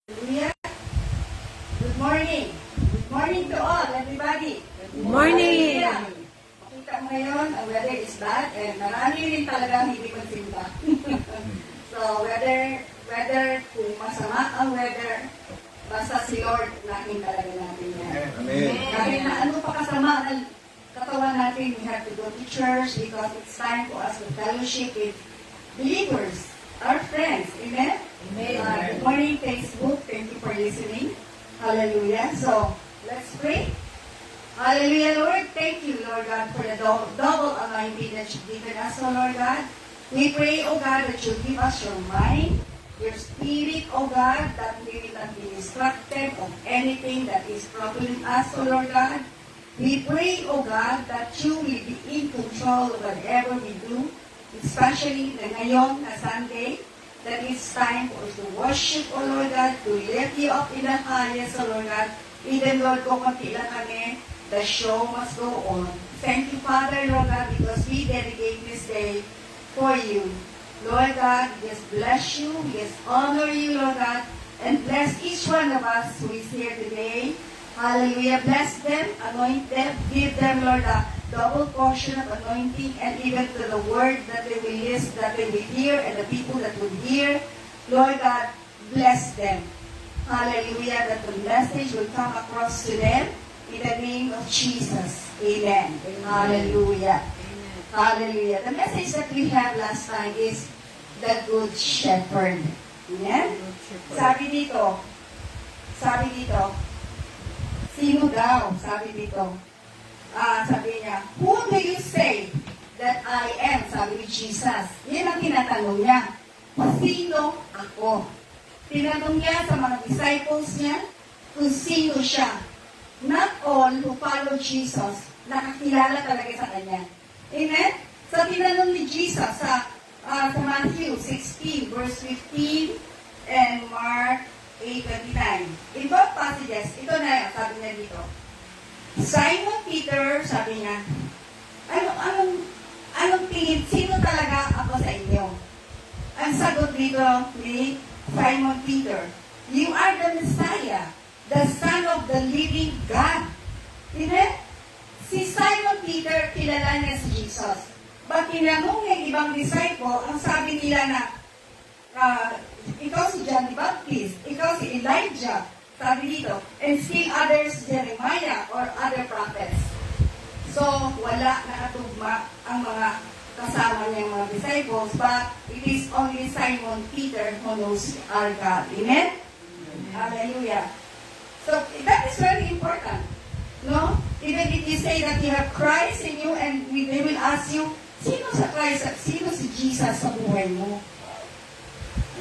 Hallelujah. Good morning. Good morning to all, everybody. Good morning. Makita mo ngayon, ang weather is bad and marami rin talagang hindi magsimba. So, whether kung masama ang weather, basta si Lord, nakin talaga natin yan. Amen. Kahit na ano pa kasama ang katawan natin, we have to go to church because it's time for us to fellowship with believers, our friends. Amen? Amen. Good morning, Facebook. Thank you for listening. Hallelujah. So, let's pray. Hallelujah, Lord. Thank you, Lord God, for the double anointing that you've given us, oh Lord God. We pray, oh God, that you give us your mind, your spirit, oh God, that we will not be distracted of anything that is troubling us, oh Lord God. We pray, oh God, that you will be in control of whatever we do, especially the ngayon na Sunday, that it's time for us to worship, oh Lord God, to lift you up in the highest, oh Lord God. Even, Lord, kung konti lang kami, the show must go on. Thank you, Father, Lord God, because we dedicate this day for you. Lord God, we just bless you, we just honor you, Lord God, and bless each one of us who is here today. Hallelujah. Bless them, anoint them, give them, Lord, a double portion of anointing, and even to the word that they will listen, that they will hear, and the people that will hear. Lord God, bless them. Hallelujah. That the message will come across to them in the name of Jesus. Amen. Hallelujah. Hallelujah. The message that we have last time is the Good Shepherd. Amen? Sabi dito, sino daw? Sabi dito, sabi niya, who do you say that I am? Sabi ni Jesus. Yan ang tinatanong niya. Sino ako? Tinanong niya sa mga disciples niya kung sino siya. Not all who follow Jesus nakakilala talaga sa kanya. Amen? So, tinanong ni Jesus sa Matthew 16, verse 15, and Mark 8:29. In both passages, ito na, sabi niya dito. Simon Peter, sabi niya, anong tingin, sino talaga ako sa inyo? Ang sagot dito ni Simon Peter, you are the Messiah, the Son of the living God. Amen? Si Simon Peter, kilala niya si Jesus. But tinanong ng ibang disciple, ang sabi nila na, ikaw si John the Baptist, ikaw si Elijah, sabi dito, and still others, Jeremiah or other prophets. So, wala nakatugma ang mga kasama niyang mga disciples, but it is only Simon Peter who knows our God. Amen? Hallelujah. So, that is very important. No? Even if you say that you have Christ in you and they will ask you, sino sa Christ at sino si Jesus sa buhay mo?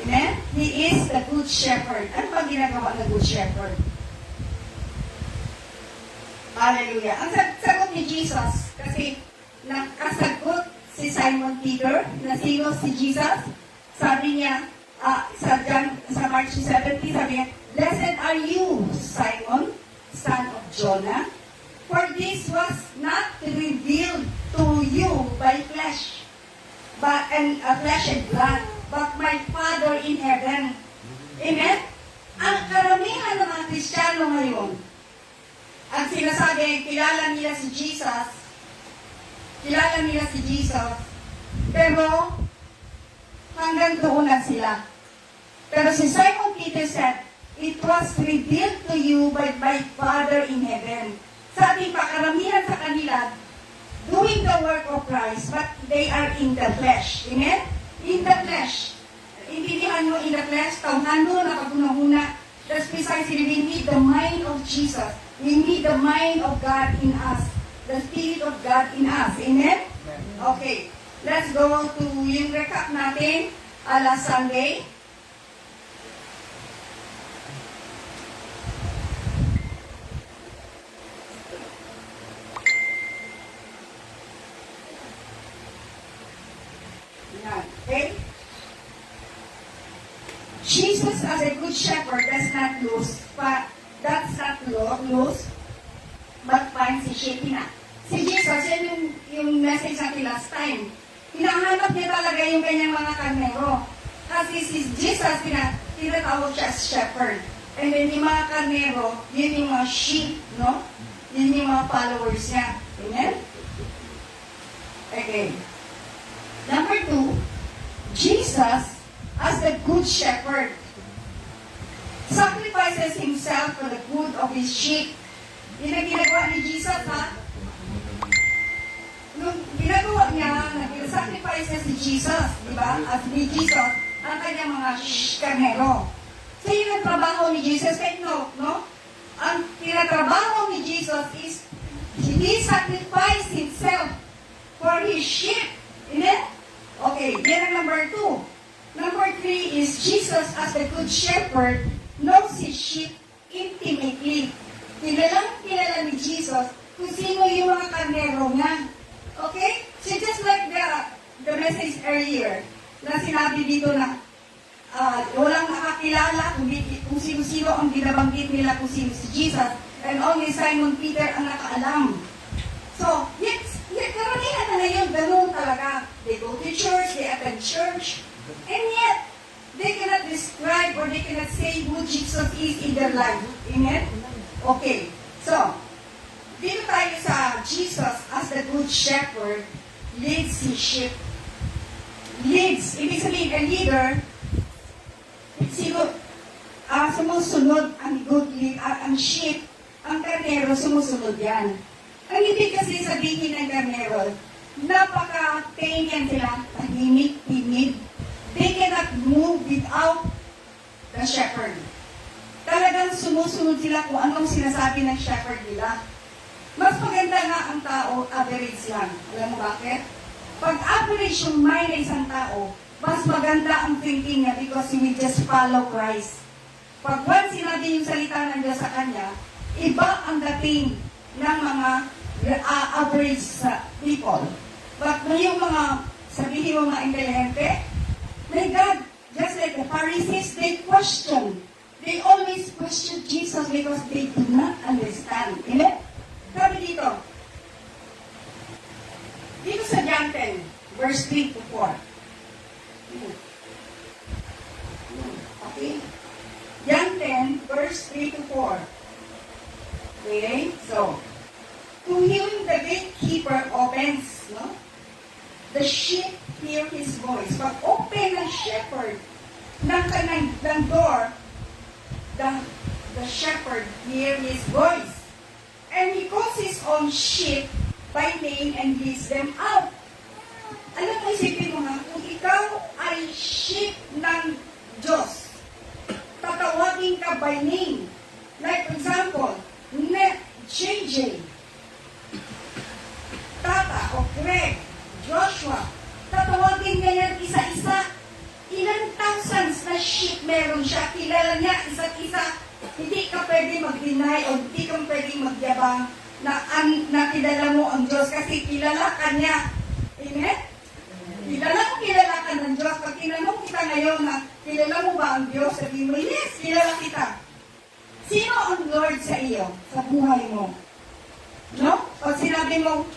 Amen? He is the Good Shepherd. Ano ba ginagawa ng Good Shepherd? Hallelujah. Ang sagot ni Jesus, kasi nakasagot si Simon Peter na sino si Jesus, sabi niya, sa Mark 17, sabi niya, blessed are you, Simon, son of Jonah, for this was not revealed to you by flesh, flesh and blood, but my Father in heaven. Amen? Ang karamihan ng mga Kristiyano ngayon, ang sinasabi, kilala nila si Jesus, pero hanggang doon lang sila. Pero si Simon Peter said, it was revealed to you by my Father in heaven. Sabi pa, karamihan sa kanila, doing the work of Christ, but they are in the flesh. Amen? In the flesh. Intindihan mo in the flesh, tawhano na pagpunahuna. That's precisely, we need the mind of Jesus. We need the mind of God in us. The Spirit of God in us. Amen? Okay. Let's go to yung recap natin. Last Sunday. Okay? Jesus as a good shepherd does not lose, but finds his sheep. Si Jesus, yan yung message natin last time. Hinahanap niya talaga yung kanyang mga karnero. Kasi si Jesus, tinatawag siya as shepherd. And then yung mga karnero, yun yung mga sheep, no? Yun yung mga followers niya. Amen? Okay. Number 2, Jesus as the good shepherd sacrifices himself for the good of his sheep. Yun ang ginagawa ni Jesus, ha? Nung ginagawa niya, nag-sacrifices si Jesus, di ba? At ni Jesus, ang kanyang mga karnero. So yun ang trabaho ni Jesus. Kaya no? Ang tinatrabaho ni Jesus is, He sacrificed Himself for His sheep. Amen? Okay, yan ang number 2. Number 3 is Jesus as the good shepherd knows His sheep intimately. Kilala ni Jesus kung sino yung mga karnero niya. Okay? So just like the message earlier, na sinabi dito na walang nakakilala kung sino-sino ang binabanggit nila kung sino si Jesus, and only Simon Peter ang nakaalam. So, karamihan na ngayon, ganun talaga. They go to church, they attend church, and yet, they cannot describe or they cannot say who Jesus is in their life. Amen? Okay. So, dito tayo sa Jesus as the good shepherd leads his sheep. Leads. Ibig sabihin, a leader, sumusunod ang good lead, ang sheep, ang karnero, sumusunod yan. Ang ibig kasi sabihin ng karnero, napaka-tame yan sila, tahimik, timid. They cannot move without the shepherd. Talagang sumusunod sila kung anong sinasabi ng shepherd nila. Mas maganda nga ang tao, average lang. Alam mo bakit? Pag average yung mind ng isang tao, mas maganda ang thinking niya because he will just follow Christ. Pag once sinabi yung salita ng Diyos sa kanya, iba ang dating ng mga average people. But yung mga, sabihin mo mga intelihente, my God, just like the Pharisees, they question. They always question Jesus because they do not understand. Amen? Sabi dito sa John 10, verse 3 to 4. Okay? John 10, verse 3 to 4. Okay? So, to him the gatekeeper opens, no? The sheep hear his voice. Pag open ng shepherd ng door, the shepherd hear his voice. And he calls his own sheep by name and leads them out. Alam mo, isipin mo nga, kung ikaw ay sheep ng Diyos, tatawagin ka by name. Like, for example, JJ, Tata, o Greg, Joshua, tatawagin niya yan isa-isa. Ilang thousands na sheep meron siya. Kilala niya isa't isa. Hindi ka pwede mag-deny o hindi ka pwede magyabang na kilala mo ang Diyos kasi kilala ka niya. Amen? Kilala ka ng Diyos. Pag tinanong kita ngayon na kilala mo ba ang Diyos, sabihin mo, yes, kilala kita. Sino ang Lord sa iyo, sa buhay mo? No? Pag sinabi mo,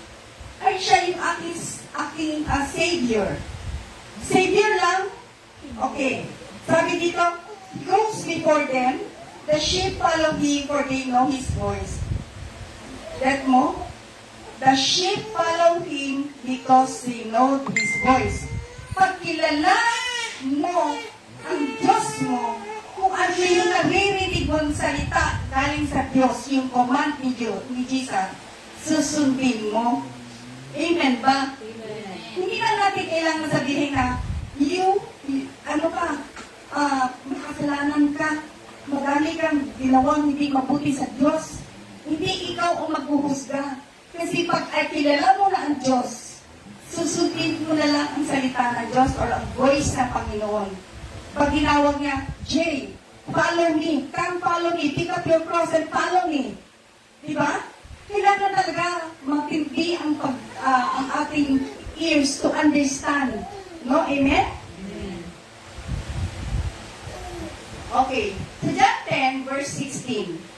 ay siya yung aking Savior. Savior lang? Okay. Sabi dito, he goes before them, the sheep follow him for they know his voice. That mo? The sheep follow him because they know his voice. Pag kilala mo ang Diyos mo, kung ano yung naririnig mong salita galing sa Diyos, yung command ni Jesus, susundin mo. Amen ba? Amen. Hindi na natin kailangan sabihin na, makasalanan ka, madami kang ginawang hindi mabuti sa Diyos. Hindi ikaw ang maghuhusga. Kasi pag kilala mo na ang Diyos, susundin mo na lang ang salita ng Diyos or ang voice ng Panginoon. Pag ginawag niya, Jay, follow me, come follow me, pick up your cross and follow me. Diba? Kailangan talaga matindi ang ating ears to understand. No? Amen? Okay. So John 10, verse 16.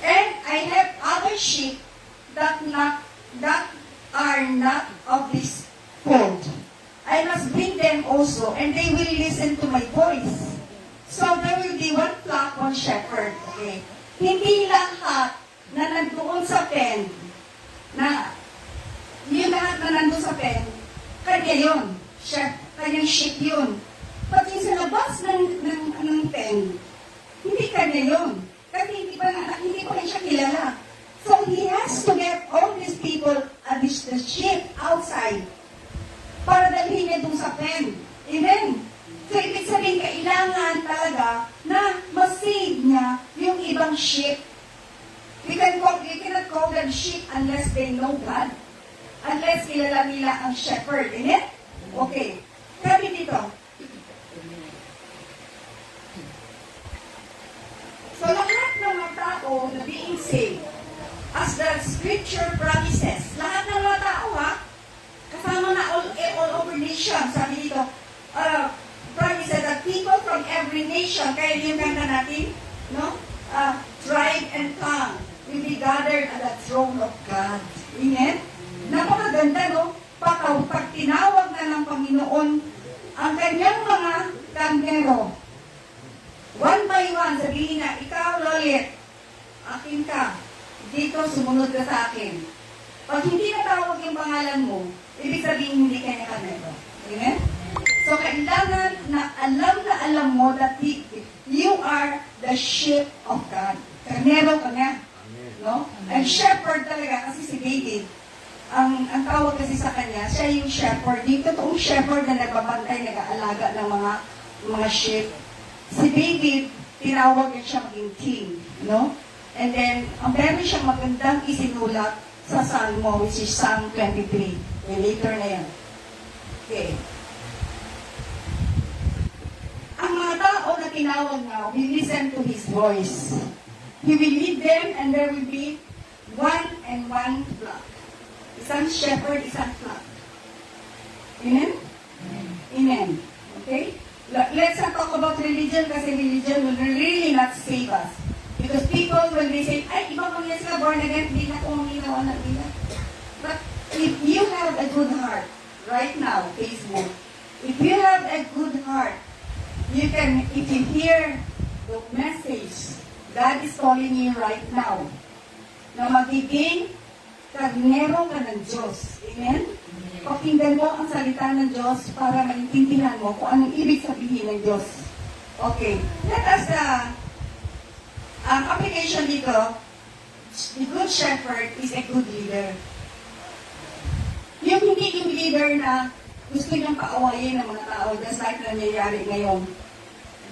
And I have other sheep that of this fold. I must bring them also, and they will listen to my voice. So there will be one flock, one shepherd. Okay? Hindi lahat na nandoon sa pen, na yung lahat na nandoon sa pen, kanya yun. Kanyang sheep yun. Pag yung sa labas ng pen, hindi kanya yun. Kasi hindi pa siya kilala. So he has to get all these people at the sheep outside para dalhin niya dun sa pen. Amen? So ibig sabihin, kailangan talaga na masave niya yung ibang sheep. You cannot call them sheep unless they know God. Unless kilala nila ang shepherd. Amen? Okay. Sabi dito. So lahat ng mga tao na being saved, as the scripture promises, lahat ng mga tao kasama na all over nation, sabi dito, promises that people from every nation, kaya yung kanta natin, no? Tribe and tongue will be gathered at the throne of God. Amen? Napakaganda, no? Pag tinawag na ng Panginoon ang kanyang mga kandero, one by one, sabihin na, ikaw, Lolit, akin ka, dito, sumunod ka sa akin. Pag hindi natawag yung pangalan mo, ibig sabihin hindi ka niya kandero. Amen? So, kailangan na alam mo that you are the sheep of God. Karnero ka nga. No? And shepherd talaga, kasi si David, ang tawag kasi sa kanya, siya yung shepherd. Yung totoong shepherd na nagbabantay, nag-aalaga ng mga sheep. Si David, tinawag niya siya maging king. No? And then, ang meron siyang magandang isinulat sa Salmo, which is Psalm 23. Later na yan. Okay. Ang mga tao na tinawag now, we listen to His voice. He will lead them and there will be one and one flock. Isang shepherd, isang flock. Amen? Amen. Okay? Let's not talk about religion kasi religion will really not save us. Because people, when they say, ay, iba pang yes ka, born again, hindi na kung ginawa na nila. But if you have a good heart, right now, Facebook, if you have a good heart, you can, if you hear the message, God is calling you right now, na magiging karnero ka ng Diyos. Amen? Pakinggan mo ang salita ng Diyos para maintindihan mo kung anong ibig sabihin ng Diyos. Okay. Let us, ang application dito, the good shepherd is a good leader. Yung hindi yung leader na gusto niyang paawayin ng mga tao, just like nangyayari ngayon.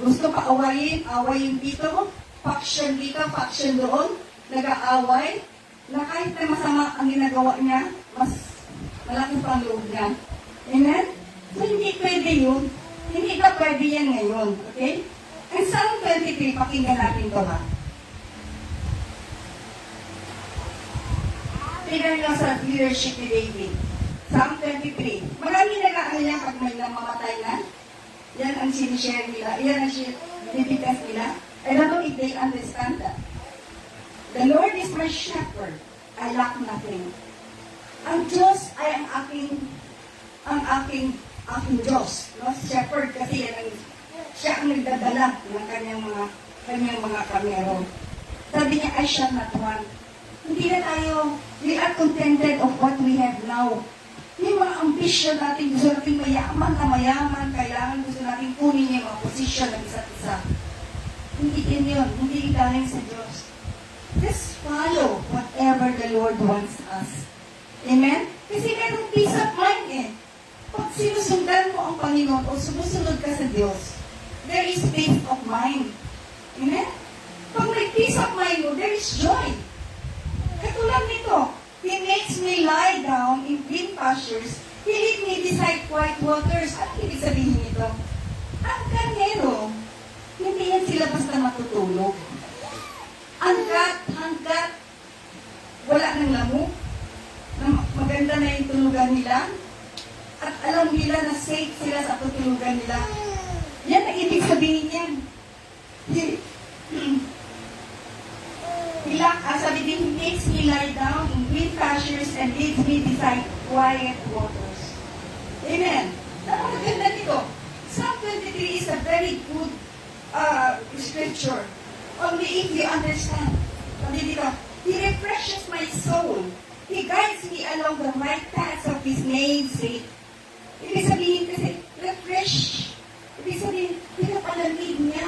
Gusto awayin dito, faction dito, faction doon, nag-aaway, na kahit na masama ang ginagawa niya, mas malaki pang loob niya. Amen? So, hindi pwede yun. Hindi na pwede yan ngayon. Okay? And Psalm 23, pakinggan natin ito ha. Tingnan nyo sa leadership ni David. Psalm 23. Marami nag-aalala pag may namamatay na. Yan ang sinishare nila. Yan ang bibigkas nila. I don't know if they understand that. The Lord is my shepherd. I lack nothing. Ang Diyos ay ang aking Diyos. No? Shepherd kasi siya ang nagdadala ng kanyang mga kamero. Sabi niya, I shall not want. Hindi na tayo, we are contented of what we have now. Yung mga ambisyon natin, gusto natin mayaman, kailangan gusto natin kunin yung mga posisyon ng isa't isa. Hindi din yun, hindi galing sa Diyos. Just follow whatever the Lord wants us. Amen? Kasi merong peace of mind eh. Pag sinusundan mo ang Panginoon o sumusunod ka sa Diyos, there is peace of mind. Amen? Pag may peace of mind mo, there is joy. Katulad nito, He makes me lie down in green pastures. He lead me beside quiet waters. Ano ibig sabihin nito? Ang karnero, hindi yan sila basta matutulog. Hanggat wala ng lamok, maganda na yung tulugan nila, at alam nila na safe sila sa tutulugan nila. Yan ang ibig sabihin yan. Sabi din, He makes me lie down in green pastures and leads me beside quiet waters. Amen. Napakaganda nito. Psalm 23 is a very good scripture. Only if you understand. Sabi dito, He refreshes my soul. He guides me along the right paths of His name's sake. Ibig sabihin kasi, refresh. Ibig sabihin, pinapalamig niya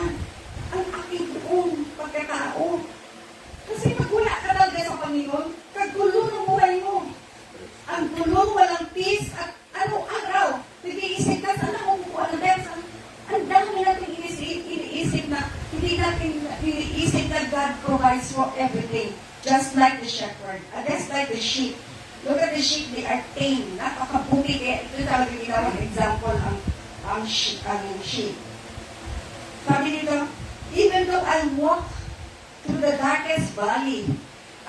ang aking buong pagkatao. Kasi pag wala ka talaga sa Panginoon, kagulo ng buhay mo. Ang gulo, walang peace, at araw-araw, nag-iisip ka, saan ako bukuha ng dahil ang dami natin iniisip na, hindi natin iniisip na God provides for everything. Just like the shepherd, just like the sheep. Look at the sheep, they are tame. Napakabuti, kaya ito talaga ginawang example ang sheep. Sabi nito, even though I walk through the darkest valley,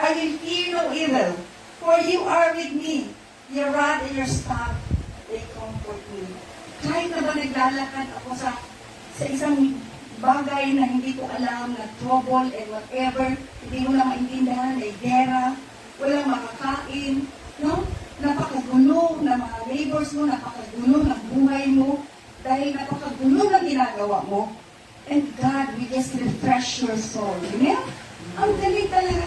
I will fear no evil, for you are with me. Your rod and your staff, they comfort me. Kahit na ba naglalakad ako sa isang bagay na hindi ko alam, na trouble and whatever, hindi mo na maintindihan, may gera, walang makakain, no? Napakagulo ng mga neighbors mo, napakagulo ng buhay mo, dahil napakagulo ng ginagawa mo. And God will just refresh your soul. Amen? Ang galing talaga.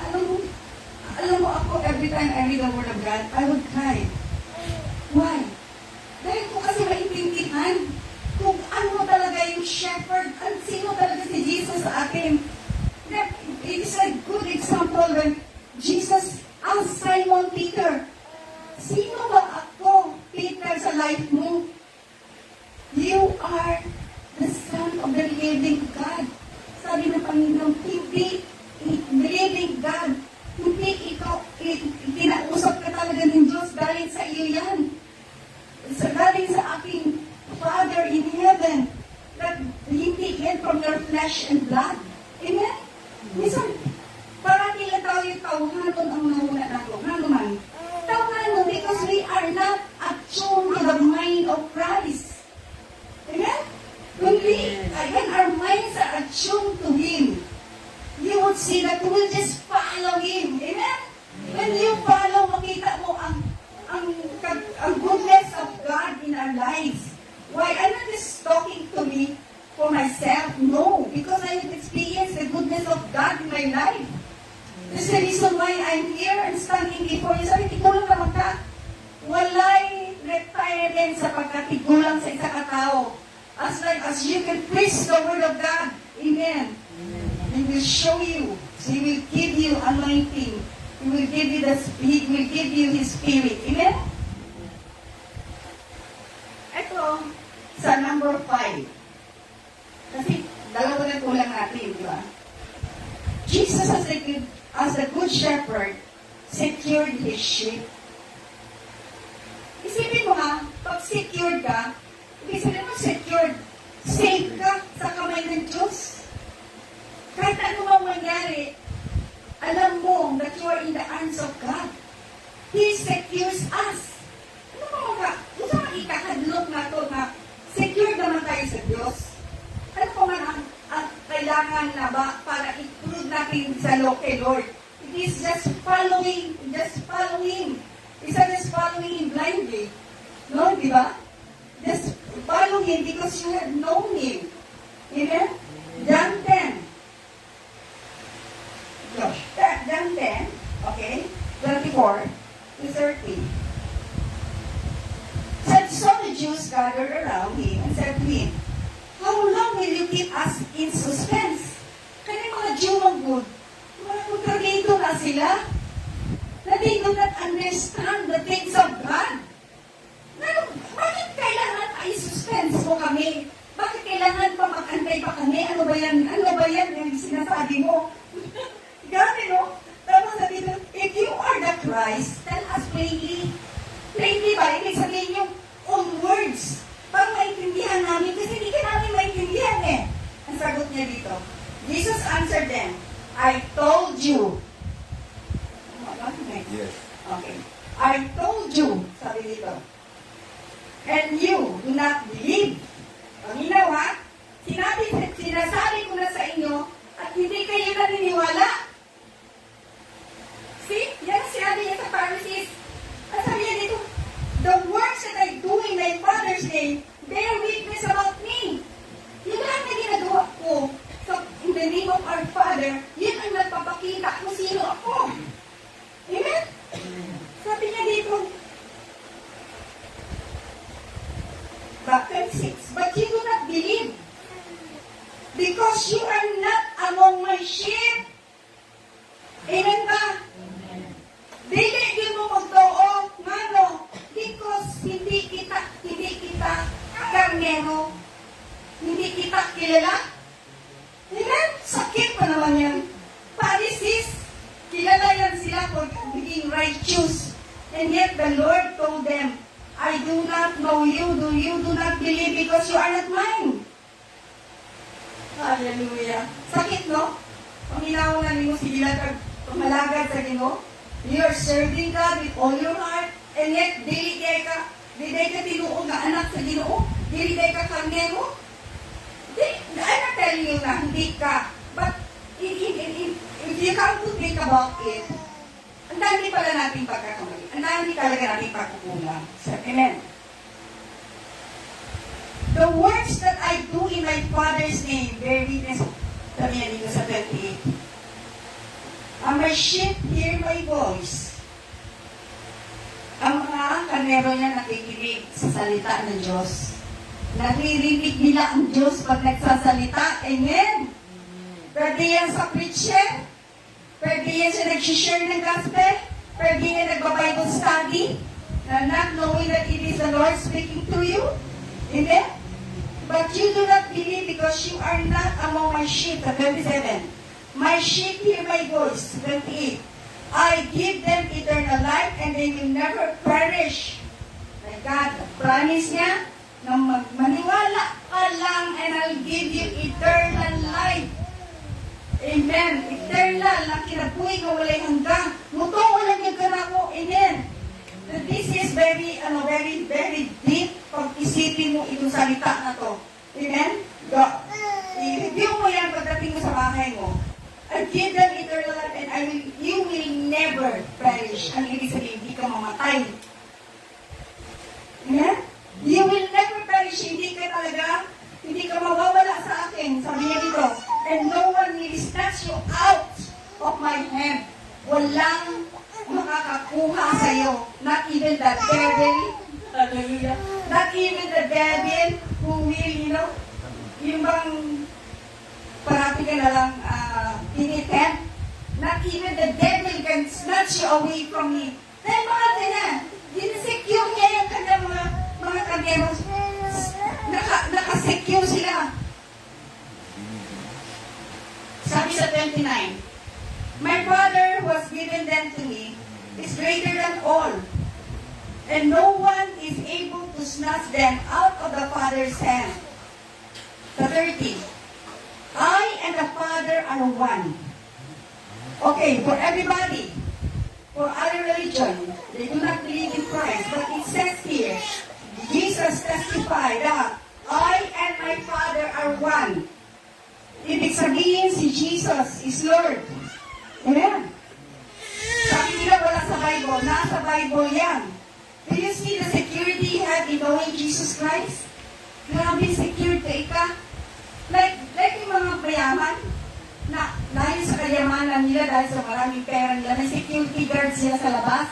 Alam mo ako, every time I read the Word of God, I would cry. Why? Dahil ko kasi maintindihan kung ano talaga yung shepherd, at sino talaga si Jesus sa atin. It is a good example when Jesus asked Simon Peter, sino ba ako, Peter, sa life mo? You are the Son of the living God. Sabi ng Panginoon, hindi living God. Hindi ikaw, kinausap ka talaga ng Diyos dahil sa iyo yan. Galing sa aking Father in heaven, that hindi yan from your flesh and blood. Amen? Minsan, parang lang tayo yung tawhanon ang nahuna nato. Ano man? Tawhanon because we are not attuned to the mind of Christ. Amen? When our minds are attuned to Him, you would see that we will just follow Him. Amen? When you follow, makita mo ang goodness of God in our lives. Why? I'm not just talking to me for myself. No, because I have experienced the goodness of God in my life. That's the reason why I'm here and standing before you. Sabi, tigulang naman ka. Walay retirement sapagkat tigulang sa isa katao. As long as you can preach the Word of God. Amen. He will show you. He will give you anointing. He will give you His Spirit. Amen? Ito, sa number 5. Kasi, dalawa na kulang natin, di ba? Jesus as the good shepherd, secured His sheep. Isipin mo ha, pag secured ka, ibig sabihin mo secured, safe ka sa kamay ng Diyos. Kahit ano mang mangyari, alam mo that you are in the arms of God. He secures us. Ano ba gusto mo ikakadlok na ito na secure naman tayo sa Diyos? Ano pa man ang kailangan na ba para i-prove natin sa kay Lord? It is just following. It's not just following Him blindly. No, di ba? Just follow Him because you have known Him. Amen? John 10. John 10, okay, 24 to 30. So the Jews gathered around Him and said to Him, how long will you keep us in suspense? Kaya mga Jew ang good, mga kontrabito na sila, na they do not understand the things of God. Bakit kailangan ay suspense mo kami? Bakit kailangan pa mag-antay pa kami? Ano ba yan? Yung sinasabi mo? Grabe, no? Tapos sabi nyo, if you are the Christ, tell us plainly. Plainly ba? Ibig sabihin yung own words. Para maintindihan namin, kasi hindi ka namin maintindihan eh. Ang sagot niya dito, Jesus answered them, I told you. Yes. Okay. I told you, sabi dito. And you do not believe. Paminaw ha? Sinasabi ko na sa inyo, at hindi kayo naniniwala. See? Yan ang sinabi niya sa Pharisees. At sabi niya dito, name bear witness about me. Yung lahat na ginagawa ko, so, in the name of our Father, yun ang nagpapakita kung sino ako. Amen? Sabi niya dito, Matthew 6, but you do not believe because you are not among my sheep. Amen ba? Dili din mo magtuo, mano, because hindi kita karnero, hindi kita kilala. Amen? Sakit pa naman yan. Pharisees, kilala yan sila for being righteous. And yet the Lord told them, I do not know you. You do not believe because you are not mine. Hallelujah. Sakit, no? Paminawan mo sila kag pamalagad sa Ginoo. You are serving God with all your heart, and yet dili ka tinuod nga anak sa Ginoo. Dili ka karnero. I'm not telling you na hindi ka. But if you come to think about it, ang dami pala nating pagkakamali. Ang dami talaga nating pagkukulang. So, amen. The works that I do in my Father's name, bear witness, sabi niya dito sa 28. And my sheep hear my voice. Ang mga kanero niya nakikinig sa salita ng Diyos. Naririnig nila ang Diyos pag nagsasalita. Amen? Pwede yan sa preacher. Pwede yan siya nag-share ng gospel. Pwede yan nagba-Bible study. Not knowing that it is the Lord speaking to you. Amen? But you do not believe because you are not among my sheep. 27. My sheep hear my voice. 28. I give them eternal life and they will never perish. My God, promise niya na maniwala ka lang and I'll give you eternal life. Amen. Eternal na kinabuhi ka walay hanggang. Mutong walang yung mo. Amen. This is very deep pag isipin mo itong salita na to. Amen? I-review mo yan pagdating mo sa bahay mo. I give them eternal life and you will never perish. Ang ibig sabihin, hindi ka mamatay. Amen? You will never perish. Hindi ka mawawala sa akin. Sabi niya dito, and no one will snatch you out of my hand. Walang makakakuha sa iyo. Not even the devil. Hallelujah. Not even the devil who will, yung bang parati ka na lang tinitent. Not even the devil can snatch you away from me. Dahil mga ganyan, dinesecure niya yung kanyang mga kanderos. Naka-secure sila. Sabi sa 29, my Father who has given them to me is greater than all, and no one is able to snatch them out of the Father's hand. The 30, I and the Father are one. Okay, for everybody, for other religion, they do not believe in Christ, but it says here, Jesus testified that I and my Father are one. Ibig sabihin si Jesus is Lord. Amen? Sabi nila wala sa Bible. Nasa Bible yan. Do you see the security you have in knowing Jesus Christ? Grabe secured ka. Like yung mga mayaman na dahil sa kayamanan nila, dahil sa maraming pera nila, may security guard sila sa labas.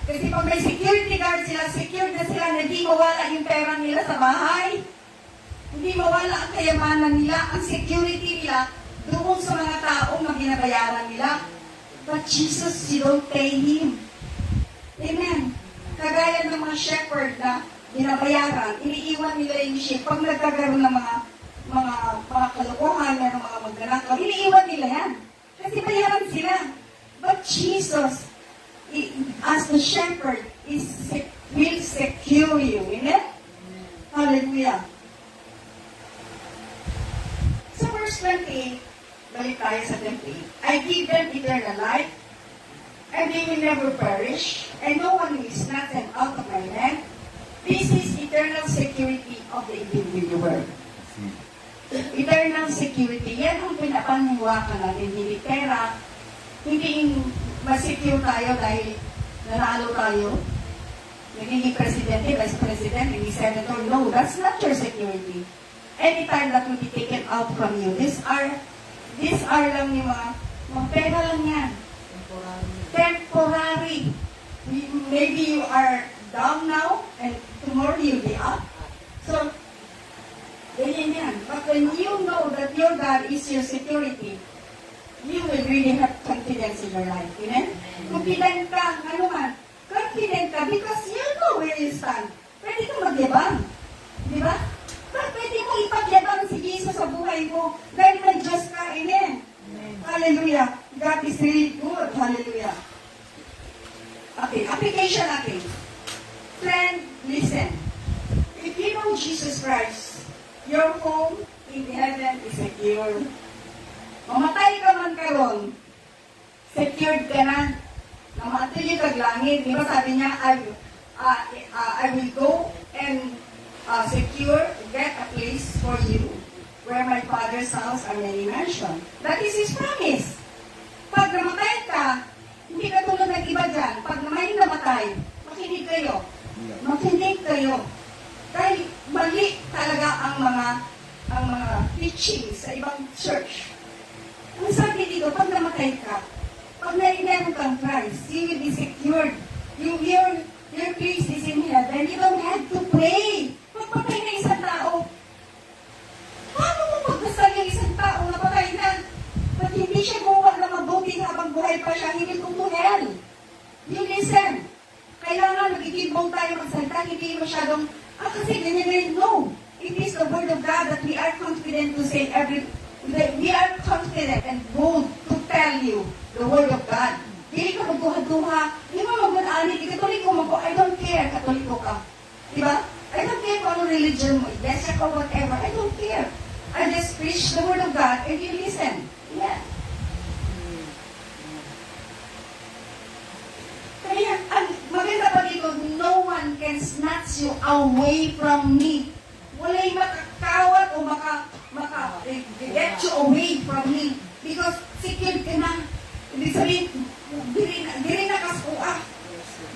Kasi pag may security guard sila, secured na sila na hindi mawala yung pera nila sa bahay. Hindi mawala ang kayamanan nila, ang security nila doon sa mga taong na binabayaran nila. But Jesus, you don't pay Him. Amen. Kagaya ng mga shepherd na binabayaran, iniiwan nila yung sheep. Pag nagkakaroon ng mga kalokohan, ng mga magnanakaw, iniiwan nila yan. Kasi bayaran sila. But Jesus, as the shepherd, will secure you. Amen? Hallelujah. So verse 28, balik tayo sa 28. I give them eternal life, and they will never perish, and no one will snatch them out of my hand. This is eternal security of the individual. Eternal security. Yan ang pinapaniwakan natin. Hindi pera, hindi mas-secure tayo dahil nanalo tayo. nagiging presidente, vice president, naging senator. No, that's not your security. Anytime that will be taken out from you, these are lang yung mga pera lang yan. Temporary. Maybe you are down now, and tomorrow you'll be up. So, ganyan yan. But when you know that your God is your security, you will really have confidence in your life. Amen? Confident ka, ano man. Confident ka because you know where you stand. Pwede ka magyabang. Di ba? Pwede mo ipagyabang si Jesus sa buhay mo dahil may Diyos ka. Amen? Hallelujah. God is really good. Hallelujah. Okay, application natin. Friend, listen. If you know Jesus Christ, your home in heaven is secure. Mamatay ka man karon, secured ka na. Namatay ka langit. Di ba sabi niya, I will go and secure, get a place for you where my Father's house are many mansions. That is His promise. Pag namatay ka, hindi ka tulad ng iba dyan. Pag may namatay, makinig kayo. Makinig kayo. Dahil mali talaga ang mga teachings sa ibang church. Ang sabi dito, pag namatay ka, pag meron kang Christ, you will be secured. Your place is in heaven. You don't have to pray. Pagpatay na isang tao, paano mo magdasal yung isang tao na patay na? Pag hindi siya gumawa na mabuti habang buhay pa siya, hindi kong to hell. You listen. Kailangan nagkikibong tayo magsalita, hindi masyadong, kasi ganyan. No. It is the word of God that we are confident to say we are confident and bold to tell you the word of God. Hindi ka magduha-duha. Hindi mo mag-ani. Katoliko mo, I don't care. Katoliko ka. Diba? I don't care kung ano religion mo. Iglesia ka, whatever. I don't care. I just preach the word of God and you listen. Yeah. Kaya, ang maganda pa dito, no one can snatch you away from me. Wala'y makakawat o get you away from me. Because secured ka na. Ibig sabihin, diri na ka sa kuha.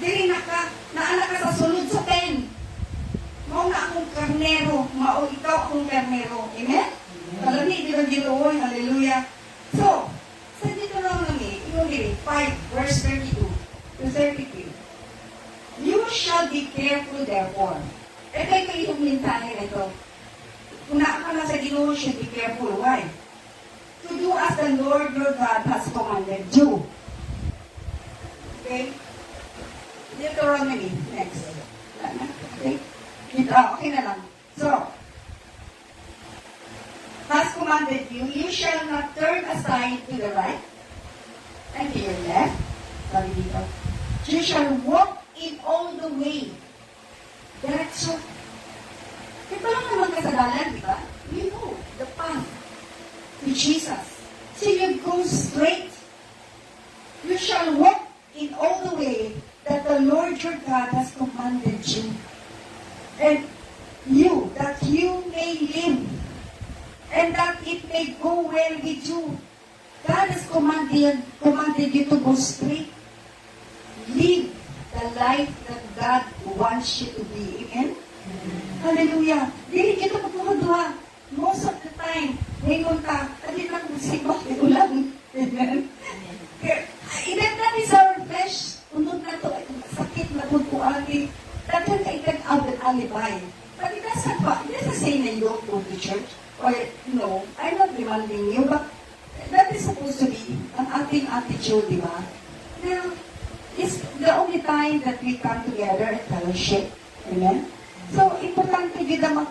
Diri na ka, naanak ka sa sunod sa 10. Mao na akong karnero. Mao ikaw akong karnero. Amen? Kalani, di ba Ginoo? Hallelujah. So, sa dito lang namin, yung 5 verse 32 to 33. You shall be careful therefore. Ito yung mensahe na ito. Kung naaka na sa Ginoo, should be careful. Why? To do as the Lord your God has commanded you. Okay? Deuteronomy. Next. Okay? Okay na lang. So, has commanded you, you shall not turn aside to the right and to your left. Sabi dito. You shall walk in all the way. Diretso. Ito lang naman kasadalan, di ba? You know the path to Jesus. So you go straight. You shall walk in all the way that the Lord your God has commanded you. And that you may live. And that it may go well with you. God has commanded you to go straight. Live the life that God wants you to be. Amen? Hallelujah. Dili kita magkuha-duha. Most of the time, ngayon ka, dali lang magsibak yung ulang. Amen? Even that is our flesh. Unod na to, sakit na magkukuagi. Daghan ka ikan alibay. But it doesn't say na you don't go to church. Or, no, I'm not demanding you, but that is supposed to be ang ating attitude, di ba? Now, it's the only time that we come together and fellowship. Amen? So, importante yun na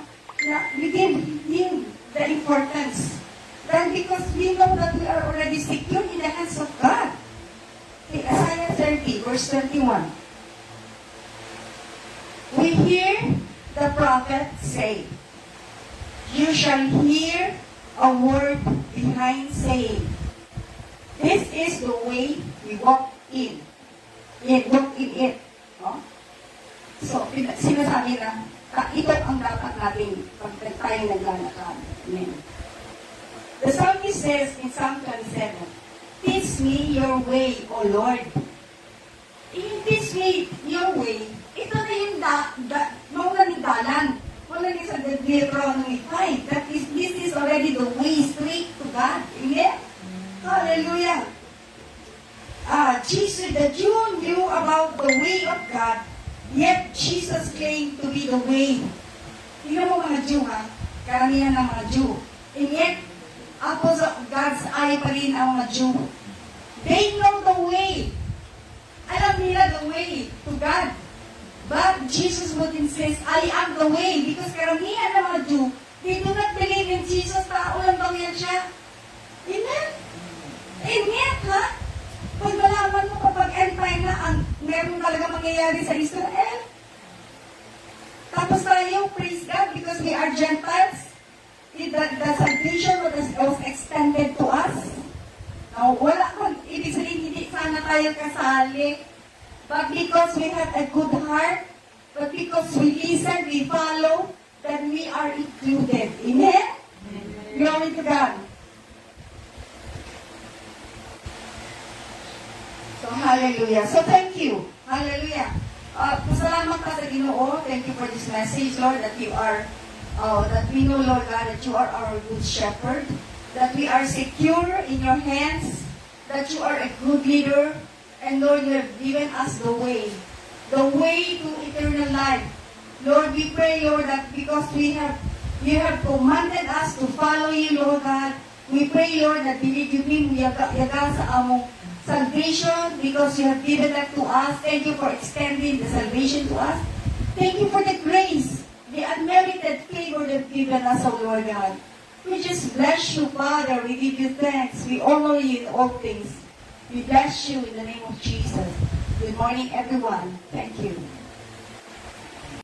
we give him the importance. Then, because we know that we are already secure in the hands of God. Okay, Isaiah 30, verse 21. We hear the prophet say, you shall hear a word behind saying, this is the way we walk in. Walk in it. No? So, sinasabi na, ito ang dapat natin pag tayo naglalakad. Amen. The psalmist says in Psalm 27, teach me your way, O Lord. Teach me your way, ito na yung mauna ni dalan. Wala ni sa Deuteronomy 5. This is already the way straight to God. Amen? Hallelujah. Jesus, the Jew knew about the way of God, yet Jesus claimed to be the way. Tingnan mo mga Jew, ha? Karamihan ng mga Jew. And yet, opposite of God's eye pa rin ang mga Jew. They know the way. Alam nila the way to God. But Jesus would insist, I am the way. Because karamihan ng mga Jew, they do not believe in Jesus. Tao lang daw yan siya. Amen? And yet, ha? Pag malaman mo kapag end time na ang meron talaga mangyayari sa Israel, tapos tayo, praise God, because we are Gentiles, the salvation was extended to us. Now, wala kung ibig sabihin, hindi sana tayo kasali. But because we have a good heart, but because we listen, we follow, then we are included. Amen? Glory to God. So, hallelujah. So, thank you. Hallelujah. Pasalamat ka sa Ginoo. Thank you for this message, Lord, that you are, that we know, Lord God, that you are our good shepherd, that we are secure in your hands, that you are a good leader, and Lord, you have given us the way to eternal life. Lord, we pray, Lord, that because you have commanded us to follow you, Lord God, we pray, Lord, that believe yaga sa among salvation because you have given that to us. Thank you for extending the salvation to us. Thank you for the grace, the unmerited favor that you've given us, O Lord God. We just bless you, Father. We give you thanks. We honor you in all things. We bless you in the name of Jesus. Good morning, everyone. Thank you.